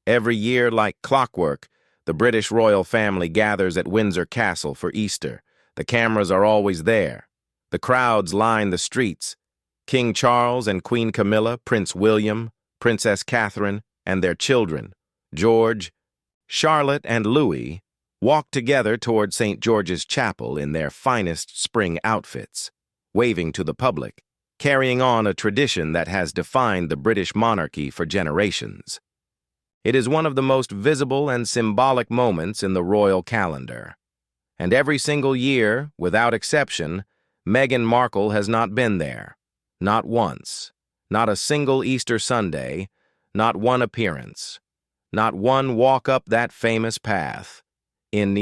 Every year, like clockwork, the British royal family gathers at Windsor Castle for Easter. The cameras are always there. The crowds line the streets. King Charles and Queen Camilla, Prince William, Princess Catherine, and their children, George, Charlotte, and Louis, walk together toward St. George's Chapel in their finest spring outfits, waving to the public, carrying on a tradition that has defined the British monarchy for generations. It is one of the most visible and symbolic moments in the royal calendar. And every single year, without exception, Meghan Markle has not been there. Not once. Not a single Easter Sunday. Not one appearance. Not one walk up that famous path. In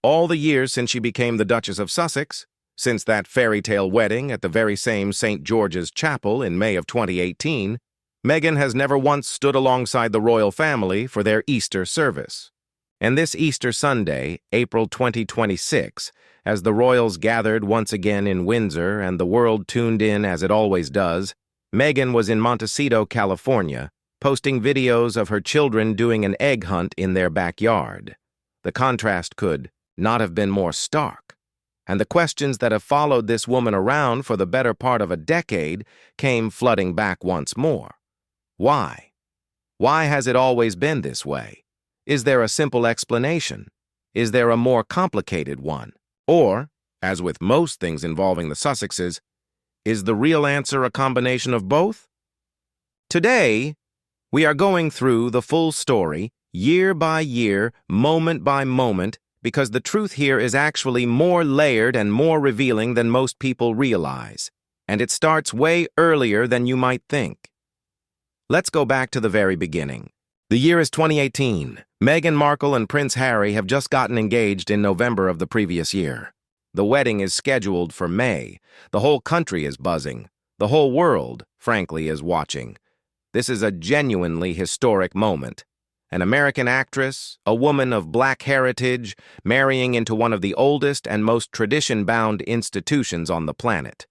all the years since she became the Duchess of Sussex, since that fairy tale wedding at the very same St. George's Chapel in May of 2018, Meghan has never once stood alongside the royal family for their Easter service. And this Easter Sunday, April 2026, as the royals gathered once again in Windsor and the world tuned in as it always does, Meghan was in Montecito, California, posting videos of her children doing an egg hunt in their backyard. The contrast could not have been more stark. And the questions that have followed this woman around for the better part of a decade came flooding back once more. Why? Why has it always been this way? Is there a simple explanation? Is there a more complicated one? Or, as with most things involving the Sussexes, is the real answer a combination of both? Today, we are going through the full story, year by year, moment by moment, because the truth here is actually more layered and more revealing than most people realize, and it starts way earlier than you might think. Let's go back to the very beginning. The year is 2018. Meghan Markle and Prince Harry have just gotten engaged in November of the previous year. The wedding is scheduled for May. The whole country is buzzing. The whole world, frankly, is watching. This is a genuinely historic moment. An American actress, a woman of black heritage, marrying into one of the oldest and most tradition-bound institutions on the planet.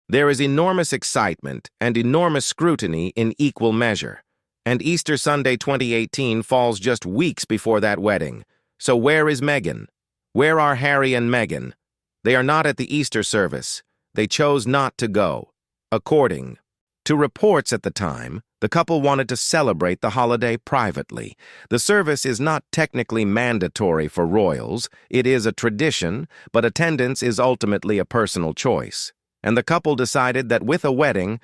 There is enormous excitement and enormous scrutiny in equal measure, and Easter Sunday 2018 falls just weeks before that wedding. So where is Meghan? Where are Harry and Meghan? They are not at the Easter service. They chose not to go. According to reports at the time, the couple wanted to celebrate the holiday privately. The service is not technically mandatory for royals. It is a tradition, but attendance is ultimately a personal choice. And the couple decided that with a wedding,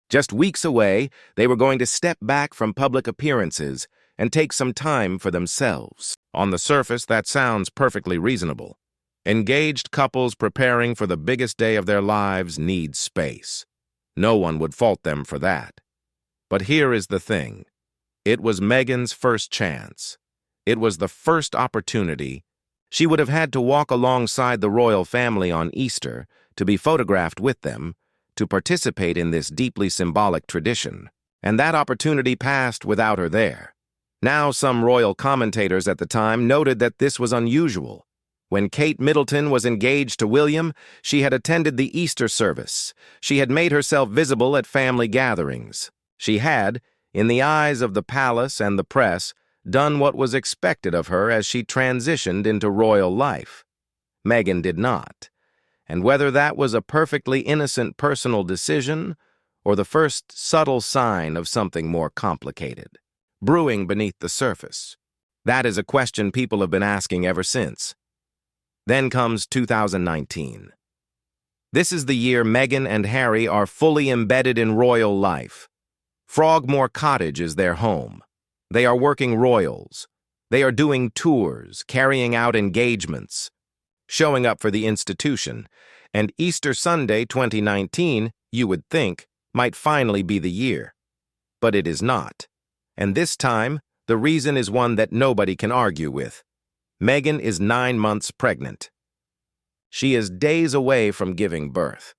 just weeks away, they were going to step back from public appearances and take some time for themselves. On the surface, that sounds perfectly reasonable. Engaged couples preparing for the biggest day of their lives need space. No one would fault them for that. But here is the thing. It was Meghan's first chance. It was the first opportunity. She would have had to walk alongside the royal family on Easter, to be photographed with them, to participate in this deeply symbolic tradition. And that opportunity passed without her there. Now some royal commentators at the time noted that this was unusual. When Kate Middleton was engaged to William, she had attended the Easter service. She had made herself visible at family gatherings. She had, in the eyes of the palace and the press, done what was expected of her as she transitioned into royal life. Meghan did not. And whether that was a perfectly innocent personal decision or the first subtle sign of something more complicated, brewing beneath the surface, that is a question people have been asking ever since. Then comes 2019. This is the year Meghan and Harry are fully embedded in royal life. Frogmore Cottage is their home. They are working royals. They are doing tours, carrying out engagements, showing up for the institution, and Easter Sunday 2019, you would think, might finally be the year. But it is not. And this time, the reason is one that nobody can argue with. Meghan is 9 months pregnant. She is days away from giving birth.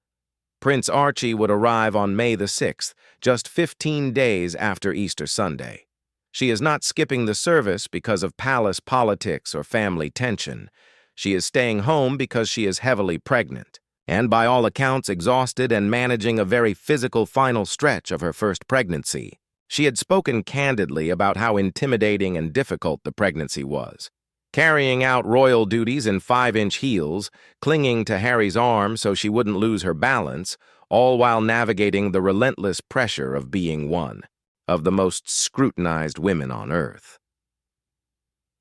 Prince Archie would arrive on May the 6th, just 15 days after Easter Sunday. She is not skipping the service because of palace politics or family tension. She is staying home because she is heavily pregnant, and by all accounts exhausted and managing a very physical final stretch of her first pregnancy. She had spoken candidly about how intimidating and difficult the pregnancy was. Carrying out royal duties in 5-inch heels, clinging to Harry's arm so she wouldn't lose her balance, all while navigating the relentless pressure of being one of the most scrutinized women on earth.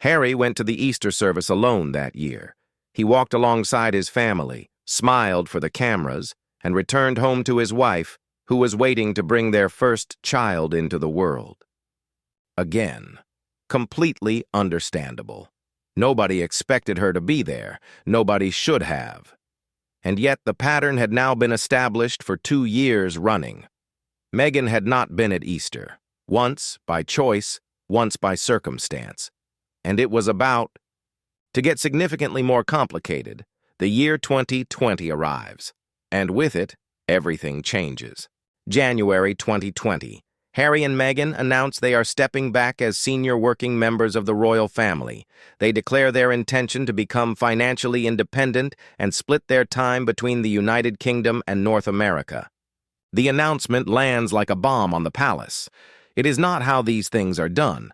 Harry went to the Easter service alone that year. He walked alongside his family, smiled for the cameras, and returned home to his wife, who was waiting to bring their first child into the world. Again, completely understandable. Nobody expected her to be there. Nobody should have. And yet the pattern had now been established for 2 years running. Meghan had not been at Easter, once by choice, once by circumstance. And it was about to get significantly more complicated. The year 2020 arrives, and with it, everything changes. January 2020, Harry and Meghan announce they are stepping back as senior working members of the royal family. They declare their intention to become financially independent and split their time between the United Kingdom and North America. The announcement lands like a bomb on the palace. It is not how these things are done.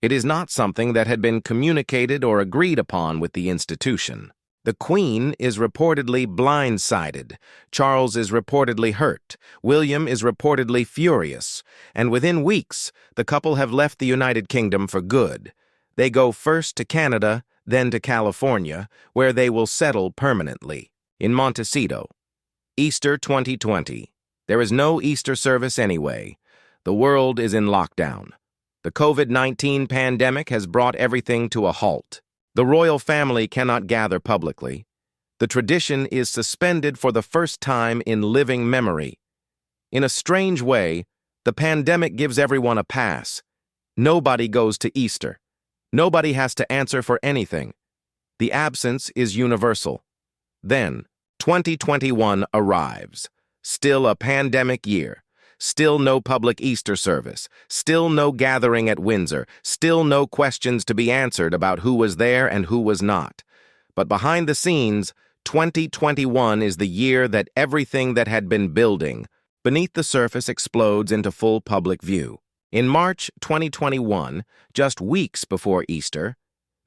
It is not something that had been communicated or agreed upon with the institution. The Queen is reportedly blindsided, Charles is reportedly hurt, William is reportedly furious, and within weeks, the couple have left the United Kingdom for good. They go first to Canada, then to California, where they will settle permanently, in Montecito. Easter 2020. There is no Easter service anyway. The world is in lockdown. The COVID-19 pandemic has brought everything to a halt. The royal family cannot gather publicly. The tradition is suspended for the first time in living memory. In a strange way, the pandemic gives everyone a pass. Nobody goes to Easter. Nobody has to answer for anything. The absence is universal. Then, 2021 arrives. Still a pandemic year. Still no public Easter service, still no gathering at Windsor, still no questions to be answered about who was there and who was not. But behind the scenes, 2021 is the year that everything that had been building beneath the surface explodes into full public view. In March 2021, just weeks before Easter,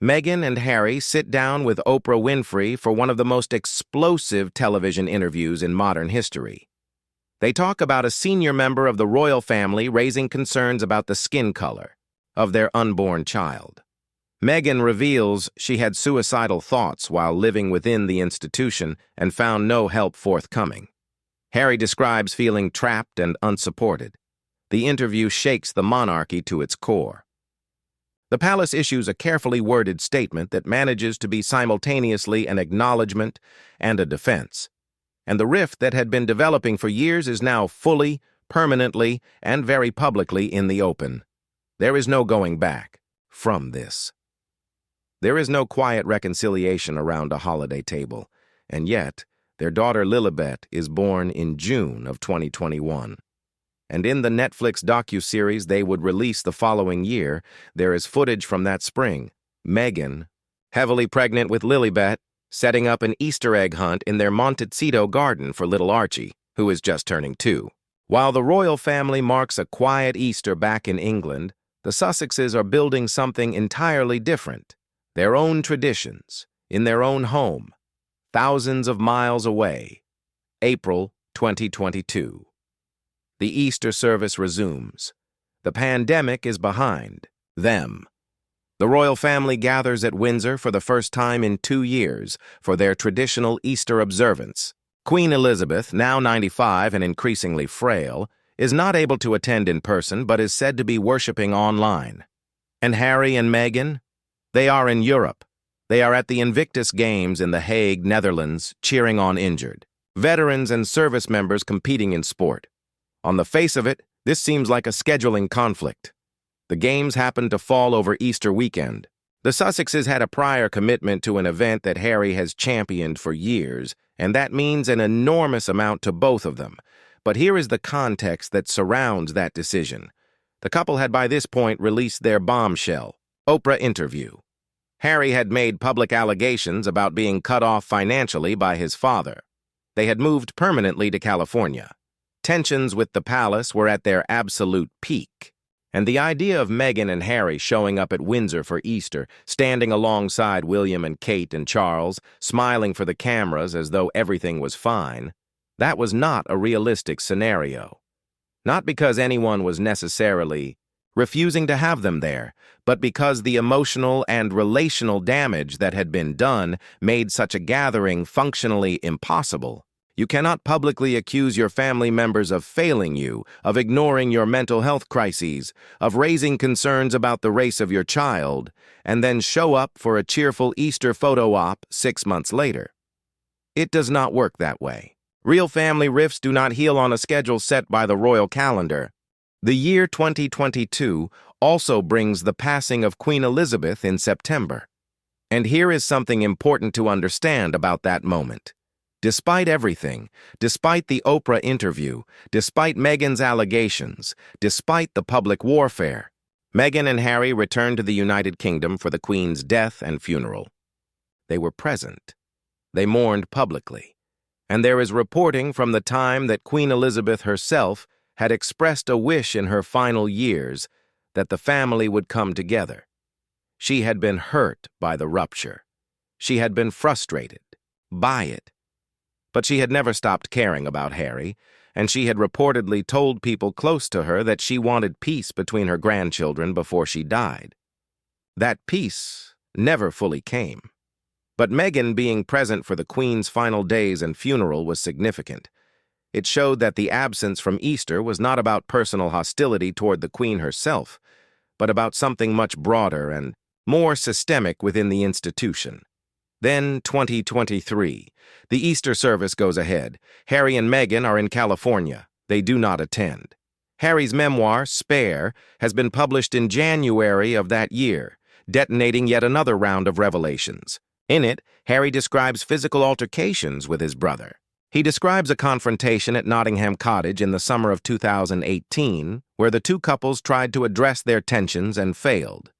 Meghan and Harry sit down with Oprah Winfrey for one of the most explosive television interviews in modern history. They talk about a senior member of the royal family raising concerns about the skin color of their unborn child. Meghan reveals she had suicidal thoughts while living within the institution and found no help forthcoming. Harry describes feeling trapped and unsupported. The interview shakes the monarchy to its core. The palace issues a carefully worded statement that manages to be simultaneously an acknowledgement and a defense. And the rift that had been developing for years is now fully, permanently, and very publicly in the open. There is no going back from this. There is no quiet reconciliation around a holiday table, and yet their daughter Lilibet is born in June of 2021. And in the Netflix docuseries they would release the following year, there is footage from that spring. Meghan, heavily pregnant with Lilibet, setting up an Easter egg hunt in their Montecito garden for little Archie, who is just turning 2. While the royal family marks a quiet Easter back in England, the Sussexes are building something entirely different, their own traditions, in their own home, thousands of miles away. April 2022. The Easter service resumes. The pandemic is behind them. The royal family gathers at Windsor for the first time in 2 years for their traditional Easter observance. Queen Elizabeth, now 95 and increasingly frail, is not able to attend in person but is said to be worshiping online. And Harry and Meghan? They are in Europe. They are at the Invictus Games in The Hague, Netherlands, cheering on injured. Veterans and service members competing in sport. On the face of it, this seems like a scheduling conflict. The games happened to fall over Easter weekend. The Sussexes had a prior commitment to an event that Harry has championed for years, and that means an enormous amount to both of them. But here is the context that surrounds that decision. The couple had by this point released their bombshell, Oprah interview. Harry had made public allegations about being cut off financially by his father. They had moved permanently to California. Tensions with the palace were at their absolute peak. And the idea of Meghan and Harry showing up at Windsor for Easter, standing alongside William and Kate and Charles, smiling for the cameras as though everything was fine, that was not a realistic scenario. Not because anyone was necessarily refusing to have them there, but because the emotional and relational damage that had been done made such a gathering functionally impossible. You cannot publicly accuse your family members of failing you, of ignoring your mental health crises, of raising concerns about the race of your child, and then show up for a cheerful Easter photo op 6 months later. It does not work that way. Real family rifts do not heal on a schedule set by the royal calendar. The year 2022 also brings the passing of Queen Elizabeth in September. And here is something important to understand about that moment. Despite everything, despite the Oprah interview, despite Meghan's allegations, despite the public warfare, Meghan and Harry returned to the United Kingdom for the Queen's death and funeral. They were present. They mourned publicly. And there is reporting from the time that Queen Elizabeth herself had expressed a wish in her final years that the family would come together. She had been hurt by the rupture. She had been frustrated by it. But she had never stopped caring about Harry, and she had reportedly told people close to her that she wanted peace between her grandchildren before she died. That peace never fully came. But Meghan being present for the Queen's final days and funeral was significant. It showed that the absence from Easter was not about personal hostility toward the Queen herself, but about something much broader and more systemic within the institution. Then 2023. The Easter service goes ahead. Harry and Meghan are in California. They do not attend. Harry's memoir, Spare, has been published in January of that year, detonating yet another round of revelations. In it, Harry describes physical altercations with his brother. He describes a confrontation at Nottingham Cottage in the summer of 2018, where the two couples tried to address their tensions and failed.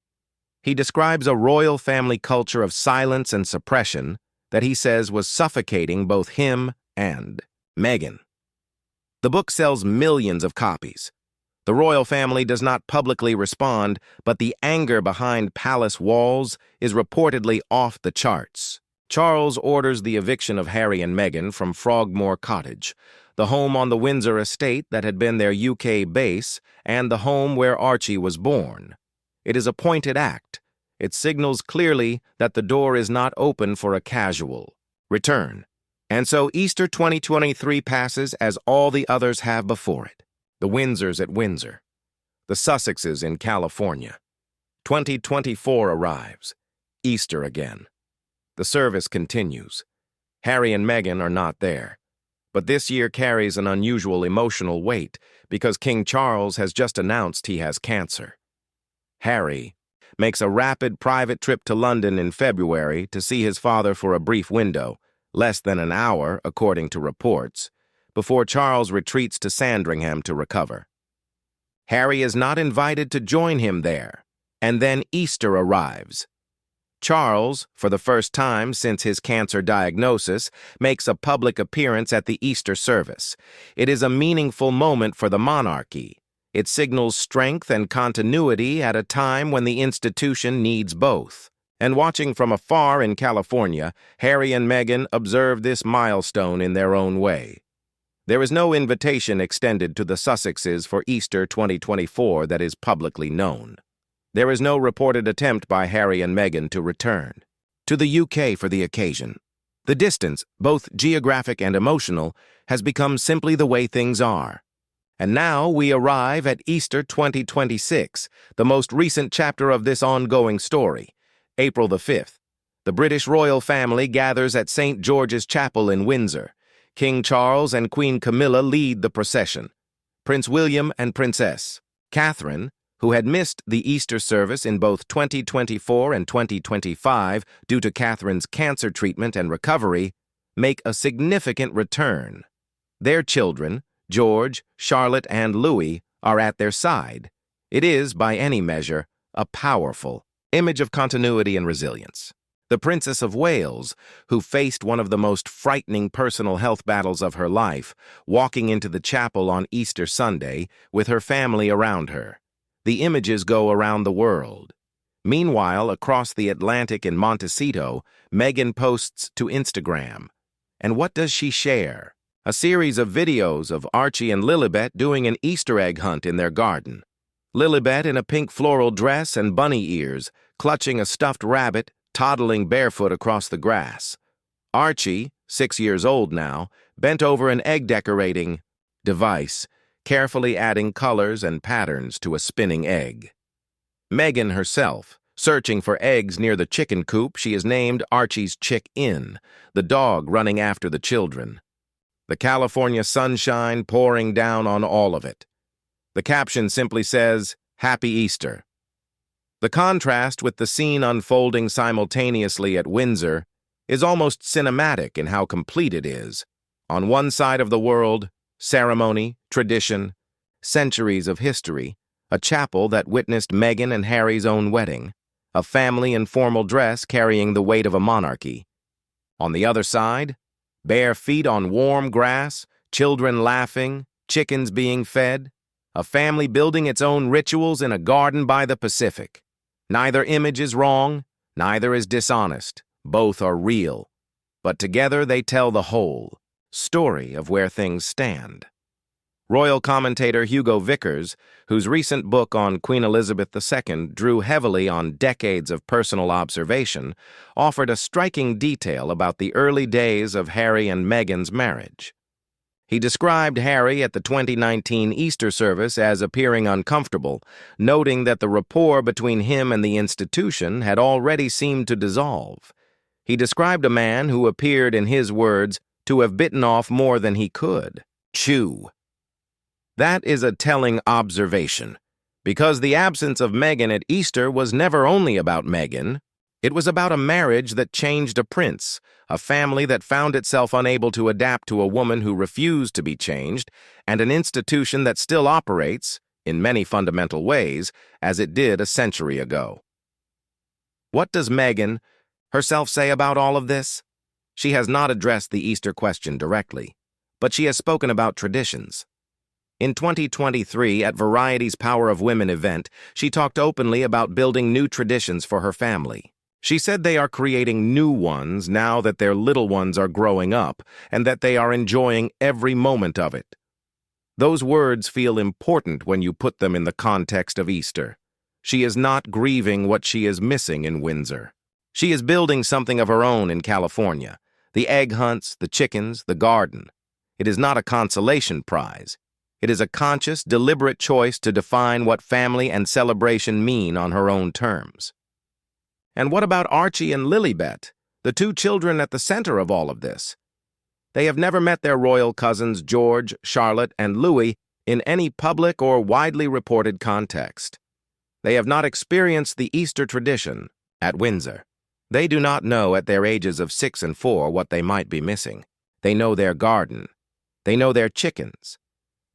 He describes a royal family culture of silence and suppression that he says was suffocating both him and Meghan. The book sells millions of copies. The royal family does not publicly respond, but the anger behind palace walls is reportedly off the charts. Charles orders the eviction of Harry and Meghan from Frogmore Cottage, the home on the Windsor estate that had been their UK base and the home where Archie was born. It is a pointed act. It signals clearly that the door is not open for a casual return. And so Easter 2023 passes as all the others have before it. The Windsors at Windsor. The Sussexes in California. 2024 arrives. Easter again. The service continues. Harry and Meghan are not there. But this year carries an unusual emotional weight because King Charles has just announced he has cancer. Harry makes a rapid private trip to London in February to see his father for a brief window, less than an hour, according to reports, before Charles retreats to Sandringham to recover. Harry is not invited to join him there, and then Easter arrives. Charles, for the first time since his cancer diagnosis, makes a public appearance at the Easter service. It is a meaningful moment for the monarchy. It signals strength and continuity at a time when the institution needs both. And watching from afar in California, Harry and Meghan observe this milestone in their own way. There is no invitation extended to the Sussexes for Easter 2024 that is publicly known. There is no reported attempt by Harry and Meghan to return to the UK for the occasion. The distance, both geographic and emotional, has become simply the way things are. And now we arrive at Easter 2026, the most recent chapter of this ongoing story. April the 5th. The British royal family gathers at St. George's Chapel in Windsor. King Charles and Queen Camilla lead the procession. Prince William and Princess Catherine, who had missed the Easter service in both 2024 and 2025 due to Catherine's cancer treatment and recovery, make a significant return. Their children, George, Charlotte, and Louis, are at their side. It is, by any measure, a powerful image of continuity and resilience. The Princess of Wales, who faced one of the most frightening personal health battles of her life, walking into the chapel on Easter Sunday with her family around her. The images go around the world. Meanwhile, across the Atlantic in Montecito, Meghan posts to Instagram. And what does she share? A series of videos of Archie and Lilibet doing an Easter egg hunt in their garden. Lilibet in a pink floral dress and bunny ears, clutching a stuffed rabbit, toddling barefoot across the grass. Archie, 6 years old now, bent over an egg-decorating device, carefully adding colors and patterns to a spinning egg. Meghan herself, searching for eggs near the chicken coop she has named Archie's Chick Inn, the dog running after the children. The California sunshine pouring down on all of it. The caption simply says, "Happy Easter." The contrast with the scene unfolding simultaneously at Windsor is almost cinematic in how complete it is. On one side of the world, ceremony, tradition, centuries of history, a chapel that witnessed Meghan and Harry's own wedding, a family in formal dress carrying the weight of a monarchy. On the other side, bare feet on warm grass, children laughing, chickens being fed, a family building its own rituals in a garden by the Pacific. Neither image is wrong, neither is dishonest. Both are real. But together they tell the whole story of where things stand. Royal commentator Hugo Vickers, whose recent book on Queen Elizabeth II drew heavily on decades of personal observation, offered a striking detail about the early days of Harry and Meghan's marriage. He described Harry at the 2019 Easter service as appearing uncomfortable, noting that the rapport between him and the institution had already seemed to dissolve. He described a man who appeared, in his words, to have bitten off more than he could chew. That is a telling observation, because the absence of Meghan at Easter was never only about Meghan. It was about a marriage that changed a prince, a family that found itself unable to adapt to a woman who refused to be changed, and an institution that still operates, in many fundamental ways, as it did a century ago. What does Meghan herself say about all of this? She has not addressed the Easter question directly, but she has spoken about traditions. In 2023, at Variety's Power of Women event, she talked openly about building new traditions for her family. She said they are creating new ones now that their little ones are growing up and that they are enjoying every moment of it. Those words feel important when you put them in the context of Easter. She is not grieving what she is missing in Windsor. She is building something of her own in California. The egg hunts, the chickens, the garden. It is not a consolation prize. It is a conscious, deliberate choice to define what family and celebration mean on her own terms. And what about Archie and Lilibet, the two children at the center of all of this? They have never met their royal cousins George, Charlotte, and Louis in any public or widely reported context. They have not experienced the Easter tradition at Windsor. They do not know at their ages of 6 and 4 what they might be missing. They know their garden. They know their chickens.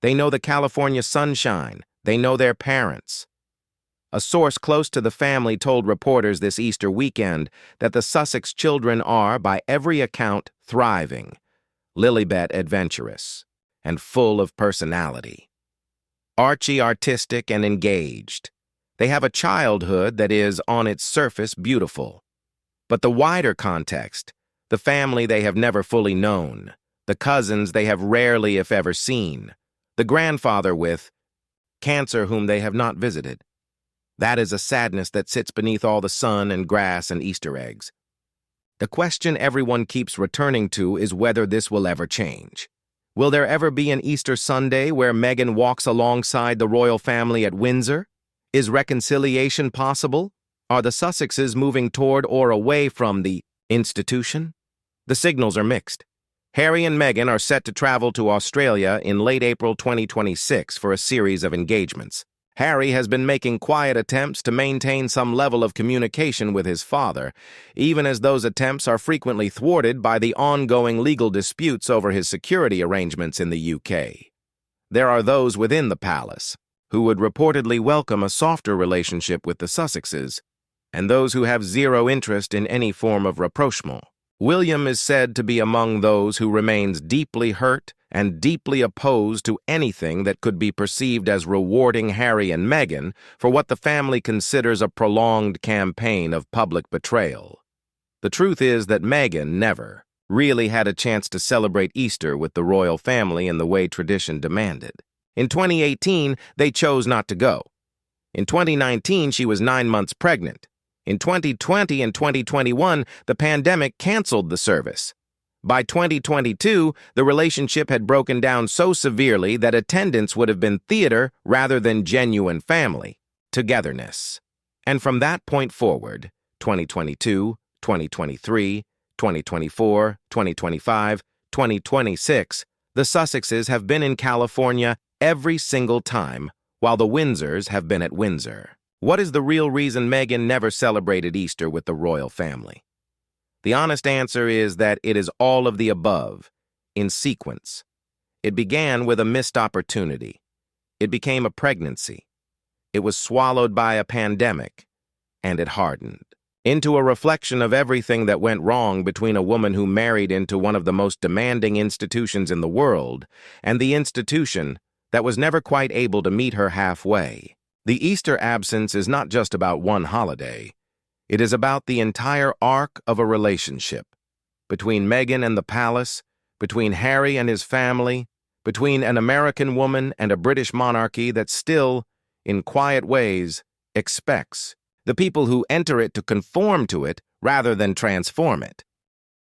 They know the California sunshine. They know their parents. A source close to the family told reporters this Easter weekend that the Sussex children are, by every account, thriving, Lilibet adventurous, and full of personality. Archie artistic and engaged. They have a childhood that is, on its surface, beautiful. But the wider context, the family they have never fully known, the cousins they have rarely if ever seen, the grandfather with cancer whom they have not visited. That is a sadness that sits beneath all the sun and grass and Easter eggs. The question everyone keeps returning to is whether this will ever change. Will there ever be an Easter Sunday where Meghan walks alongside the royal family at Windsor? Is reconciliation possible? Are the Sussexes moving toward or away from the institution? The signals are mixed. Harry and Meghan are set to travel to Australia in late April 2026 for a series of engagements. Harry has been making quiet attempts to maintain some level of communication with his father, even as those attempts are frequently thwarted by the ongoing legal disputes over his security arrangements in the UK. There are those within the palace who would reportedly welcome a softer relationship with the Sussexes, and those who have zero interest in any form of rapprochement. William is said to be among those who remains deeply hurt and deeply opposed to anything that could be perceived as rewarding Harry and Meghan for what the family considers a prolonged campaign of public betrayal. The truth is that Meghan never really had a chance to celebrate Easter with the royal family in the way tradition demanded. In 2018, they chose not to go. In 2019, she was 9 months pregnant. In 2020 and 2021, the pandemic canceled the service. By 2022, the relationship had broken down so severely that attendance would have been theater rather than genuine family togetherness. And from that point forward, 2022, 2023, 2024, 2025, 2026, the Sussexes have been in California every single time, while the Windsors have been at Windsor. What is the real reason Meghan never celebrated Easter with the royal family? The honest answer is that it is all of the above, in sequence. It began with a missed opportunity. It became a pregnancy. It was swallowed by a pandemic, and it hardened into a reflection of everything that went wrong between a woman who married into one of the most demanding institutions in the world and the institution that was never quite able to meet her halfway. The Easter absence is not just about one holiday. It is about the entire arc of a relationship between Meghan and the palace, between Harry and his family, between an American woman and a British monarchy that still, in quiet ways, expects the people who enter it to conform to it rather than transform it.